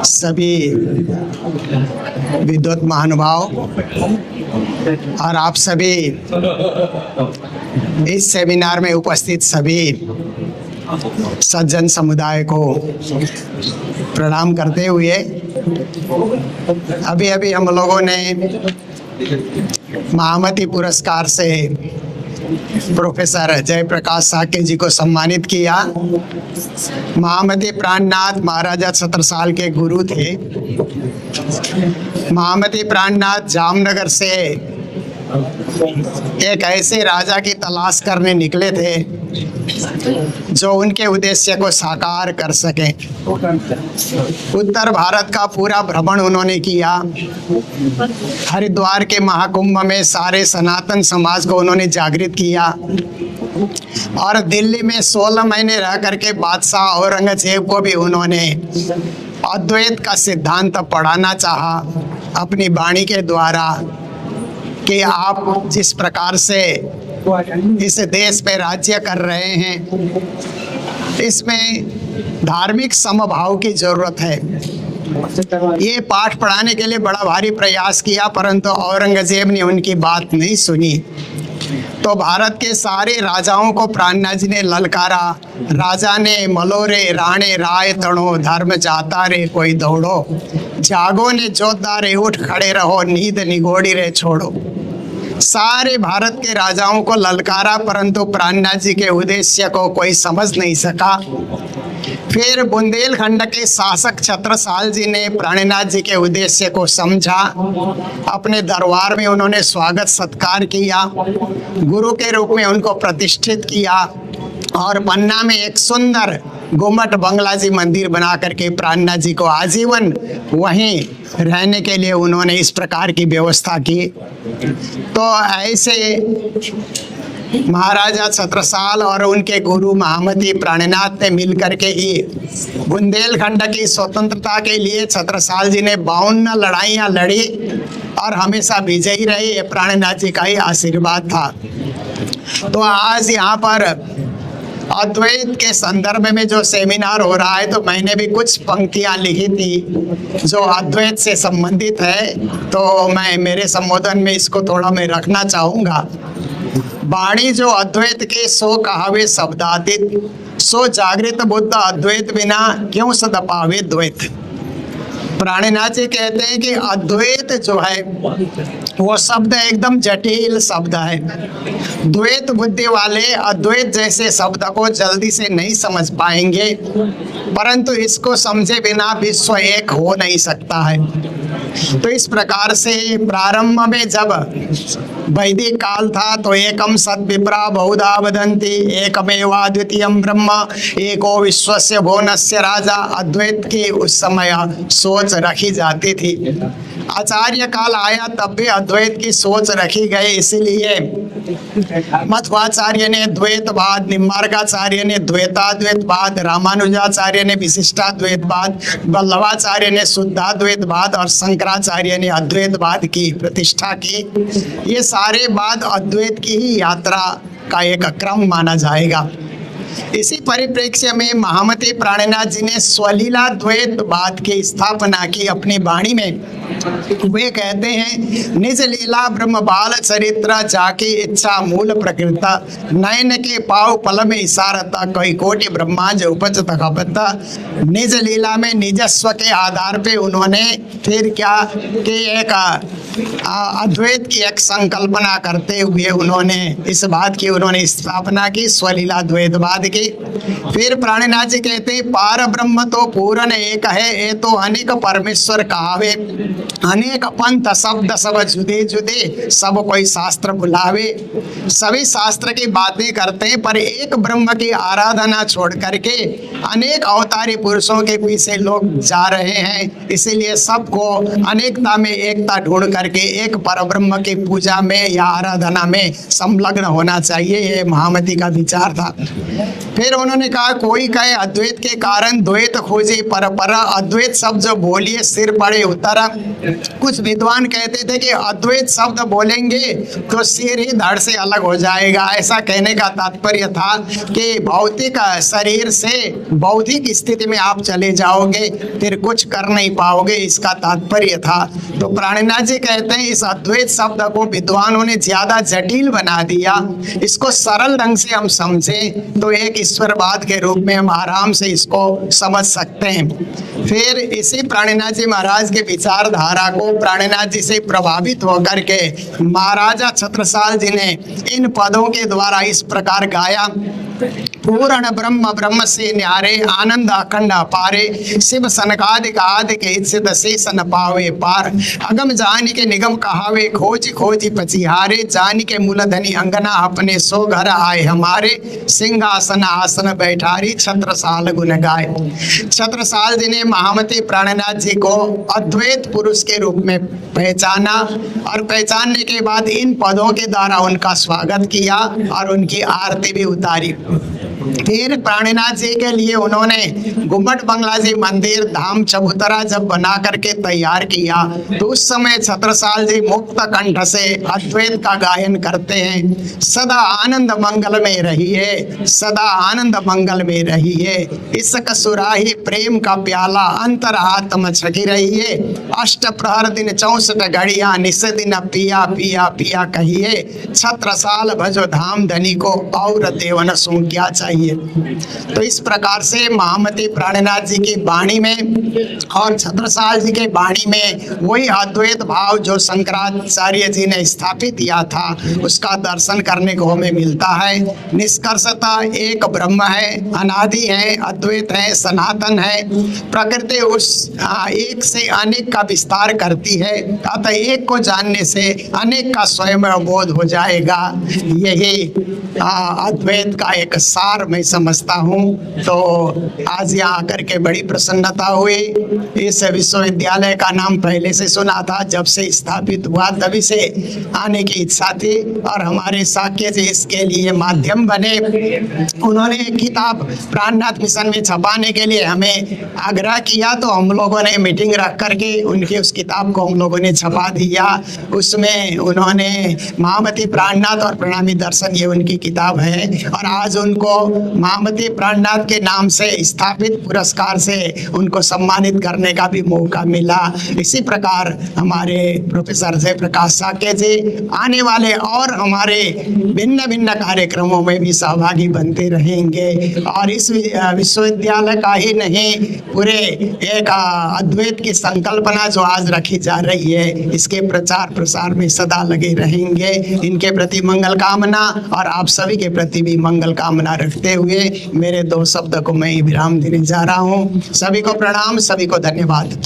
सभी विद्वत महानुभाव और आप सभी इस सेमिनार में उपस्थित सभी सज्जन समुदाय को प्रणाम करते हुए अभी अभी हम लोगों ने महामती पुरस्कार से प्रोफेसर जयप्रकाश साके जी को सम्मानित किया। महामती प्राणनाथ महाराजा छत्रसाल के गुरु थे। महामती प्राणनाथ जामनगर से एक ऐसे राजा की तलाश करने निकले थे जो उनके उद्देश्य को साकार कर सके। उत्तर भारत का पूरा भ्रमण उन्होंने किया। हरिद्वार के महाकुंभ में सारे सनातन समाज को उन्होंने जागृत किया और दिल्ली में 16 महीने रह करके बादशाह औरंगजेब को भी उन्होंने अद्वैत का सिद्धांत पढ़ाना चाहा अपनी वाणी के द्वारा कि आप जिस प्रकार से इस देश पे राज्य कर रहे हैं इसमें धार्मिक समभाव की जरूरत है। ये पाठ पढ़ाने के लिए बड़ा भारी प्रयास किया परंतु औरंगजेब ने उनकी बात नहीं सुनी। तो भारत के सारे राजाओं को प्राणनाथ जी ने ललकारा। राजा ने मलोरे राणे राय तणो धर्म जाता रे कोई दौड़ो, जागो ने जोतदा रे उठ खड़े रहो, नींद निगोड़ी रे छोड़ो। सारे भारत के राजाओं को ललकारा परंतु प्राणनाथ जी के उद्देश्य को कोई समझ नहीं सका। फिर बुंदेलखंड के शासक छत्रसाल जी ने प्राणनाथ जी के उद्देश्य को समझा। अपने दरबार में उन्होंने स्वागत सत्कार किया, गुरु के रूप में उनको प्रतिष्ठित किया और पन्ना में एक सुंदर गुम्मट बंगला जी मंदिर बना करके प्राणनाथ जी को आजीवन वहीं रहने के लिए उन्होंने इस प्रकार की व्यवस्था की। तो ऐसे महाराजा छत्रसाल और उनके गुरु महामती प्राणनाथ ने मिलकर के ही बुंदेलखंड की स्वतंत्रता के लिए छत्रसाल जी ने 52 लड़ाइयाँ लड़ी और हमेशा विजयी रहे। ये प्राणनाथ जी का ही आशीर्वाद था। तो आज यहाँ पर अद्वैत के संदर्भ में जो सेमिनार हो रहा है तो मैंने भी कुछ पंक्तियाँ लिखी थी जो अद्वैत से संबंधित है, तो मैं मेरे संबोधन में इसको थोड़ा मैं रखना चाहूँगा। वाणी जो अद्वैत के सो कहावे शब्दातीत, सो जागृत बुद्ध अद्वैत बिना क्यों सद पावे द्वैत। प्राणनाथ जी कहते हैं कि अद्वैत जो है वो शब्द एकदम जटिल शब्द है। द्वैत बुद्धि वाले अद्वैत जैसे शब्द को जल्दी से नहीं समझ पाएंगे परंतु इसको समझे बिना विश्व एक हो नहीं सकता है। तो इस प्रकार से प्रारंभ में जब वैदिक काल था तो एकम सद विप्रा बहुधा वदन्ति एकमेवा द्वितीयम ब्रह्म एको विश्वस्य भुवनस्य राजा। अद्वैत की उस समय सोच रखी जाती थी। आचार्य काल आया तब भी अद्वैत की सोच रखी गई। इसीलिए मध्वाचार्य ने द्वैतवाद, निम्बार्काचार्य ने द्वैताद्वैतवाद, रामानुजाचार्य ने विशिष्टाद्वैतवाद, वल्लभाचार्य ने शुद्धाद्वैतवाद और शंकराचार्य ने अद्वैतवाद की प्रतिष्ठा की। ये सारे बाद अद्वैत की ही यात्रा का एक क्रम माना जाएगा। इसी परिप्रेक्ष्य में महामती प्राणनाथ जी ने स्वलीला द्वैतवाद की स्थापना की अपनी वाणी में। वे कहते हैं निज लीला ब्रह्म बाल चरित्र जाकी इच्छा मूल प्रकृता, नयन के पाव पल में इशारता कई कोटि ब्रह्मांड उपजत खपता। निज लीला में निजस्व के आधार पे उन्होंने फिर क्या कि एक अद्वैत की एक संकल्पना करते हुए उन्होंने इस बात की उन्होंने स्थापना की, स्वलीला द्वैतवाद की। फिर प्राणनाथ जी कहते हैं पार ब्रह्म तो पूर्ण एक है, ये तो अनेक परमेश्वर कहावे। अनेक पंथ शब्द सब जुदे जुदे, सब कोई शास्त्र बुलावे। सभी शास्त्र की बातें करते हैं पर एक ब्रह्म की आराधना छोड़ करके अनेक अवतारी पुरुषों के पीछे लोग जा रहे हैं। इसीलिए सबको अनेकता में एकता ढूंढ करके एक परब्रह्म की पूजा में या आराधना में संलग्न होना चाहिए। ये महामती का विचार था। फिर उन्होंने कहा कोई कहे अद्वैत के कारण द्वैत खोजे पर अद्वैत शब्द जो बोलिए सिर पड़े उतर। कुछ विद्वान कहते थे कि अद्वैत शब्द बोलेंगे तो सिर ही धड़ से अलग हो जाएगा। ऐसा कहने का तात्पर्य था कि भौतिक शरीर से बौद्धिक स्थिति में आप चले जाओगे, फिर कुछ कर नहीं पाओगे, इसका तात्पर्य था। तो प्राणनाथ जी कहते हैं इस अद्वैत शब्द को विद्वानों ने ज्यादा जटिल बना दिया। इसको सरल ढंग से हम समझें तो एक ईश्वरवाद के रूप में हम आराम से इसको समझ सकते हैं। फिर इसी प्राणनाथ जी महाराज के विचारधारा को प्राणनाथ जी से प्रभावित होकर के महाराजा छत्रसाल जी ने इन पदों के द्वारा इस प्रकार गाया। पूर्ण ब्रह्म ब्रह्म से न्यारे आनंद अखंड अपारे शिव सनकादिक आदिक इच्छित शेष न पावे पार। अगम जानी के निगम कहावे खोज खोजी पचिहारे। जानी के मूलधनी अंगना अपने सो घर आए हमारे। सिंहासन आसन बैठारी छत्रसाल गुण गाए। छत्रसाल जी ने महामती प्राणनाथ जी को अद्वैत पुरुष के रूप में पहचाना और पहचानने के बाद इन पदों के द्वारा उनका स्वागत किया और उनकी आरती भी उतारी। फिर प्राणनाथ जी के लिए उन्होंने गुम्बद बंगला जी मंदिर धाम चबूतरा जब बना करके तैयार किया तो उस समय छत्रसाल जी मुक्त कंठ से अद्वैत का गायन करते हैं। सदा आनंद मंगल में रहिए, सदा आनंद मंगल में रहिए। इसक सुराही प्रेम का प्याला अंतर आत्म छकी रहिए। अष्ट प्रहर दिन 64 घड़िया निस दिन पिया पिया पिया कहिए। छत्रसाल भजो धाम धनी को और देवन सो क्या चाहिए। तो इस प्रकार से महामती प्राणनाथ जी की वाणी में और छत्रसाल जी के वाणी में वही अद्वैत भाव जो शंकराचार्य जी ने स्थापित किया था उसका दर्शन करने को हमें मिलता है। निष्कर्षतः एक ब्रह्म है, अनादि है, अद्वैत है, सनातन है। प्रकृति उस एक से अनेक का विस्तार करती है, अतः एक को जानने से अनेक का स्वयं बोध हो जाएगा। यही अद्वैत का एक सार मैं समझता हूँ। तो आज यहाँ आकर के बड़ी प्रसन्नता हुई। इस विश्वविद्यालय का नाम पहले से सुना था, जब से स्थापित हुआ तभी से आने की इच्छा थी और हमारे साक्य जी इसके लिए माध्यम बने। उन्होंने किताब प्राणनाथ मिशन में छपाने के लिए हमें आग्रह किया तो हम लोगों ने मीटिंग रख करके उनकी उस किताब को हम लोगों ने छपा दिया। उसमें उन्होंने महामती प्राणनाथ और प्रणामी दर्शन ये उनकी किताब है और आज उनको महामती प्राणनाथ के नाम से स्थापित पुरस्कार से उनको सम्मानित करने का भी मौका मिला। इसी प्रकार हमारे प्रोफेसर जयप्रकाश साके जी आने वाले और हमारे भिन्न भिन्न कार्यक्रमों में भी सहभागी बनते रहेंगे और इस विश्वविद्यालय का ही नहीं पूरे एक अद्वैत की संकल्पना जो आज रखी जा रही है इसके प्रचार प्रसार में सदा लगे रहेंगे। इनके प्रति मंगल कामना और आप सभी के प्रति भी मंगल कामना रखते हुए मेरे 2 शब्द को मैं विराम देने जा रहा हूँ। सभी को प्रणाम, सभी को धन्यवाद।